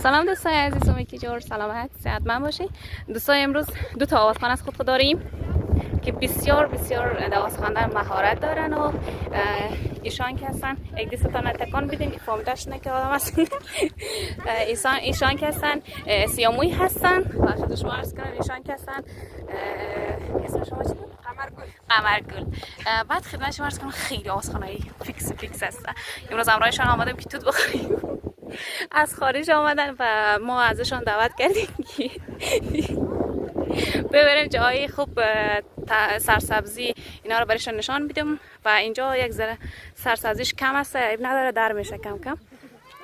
سلام دوستای عزیز، امیدوارم که جور سلامت صحتمند باشید. دوستای امروز دو تا آوازخوان از خود داریم که بسیار در آواز خواندن مهارت دارن و ایشان که هستن یک دستتان تکان بدین که فهمیدش نه که آدم هستن. ایشان که هستن سیاموی هستن و خود شما عرض کنم ایشان که هستن اسم شما چی بود؟ قمرگل. بعد خدمت شما عرض کنم خیلی آوازخوانایی فیکس هستن. امروز همراهشان آمدیم که توت بخوریم. از خارج آمدن و ما ازشان دعوت کردیم که ببریم جای خوب سرسبزی اینا رو برایشان نشان بدیم و اینجا یک ذره سرسبزیش کم است، عیب نداره، در میشه کم.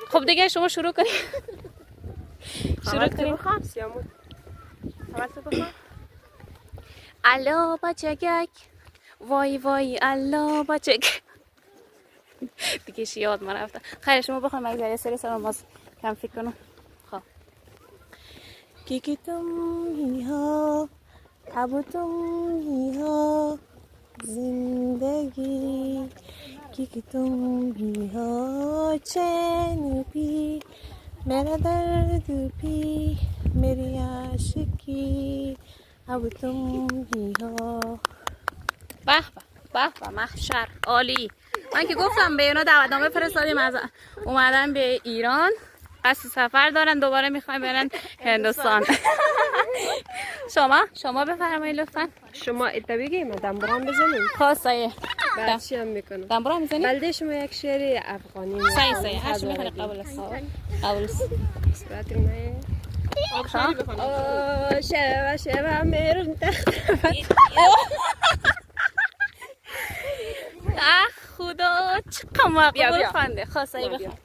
خب دیگه شما شروع کنید. بخوام سیامون بخوام. الا بچگک وای الا بچگک دیگه یاد من رفته. خیلی شما بخوام یک ذره سری سلام باز کم فکر کنم. خب کی تم هی ها تب تم هی ها زندگی کی تم هی ها چین پی میرا درد پی میری عاشقی اب تم هی ها. به محشر عالی. من که گفتم به اینا دعوتنامه فرستادیم از اومدن به ایران، قصد سفر دارن، دوباره میخوایم برن هندوستان. شما بفرمایید لطفا. شما اتباقی ما دنبرام بزنیم. خاصه بعدشی هم میکنم. دنبرام میزنید؟ بلده شما یک شعر افغانی صحیح هر چی میخواید قبول است. صورت نه شبا میرون تخت. خدا چقدر مقبول خونده. خاصه بخوام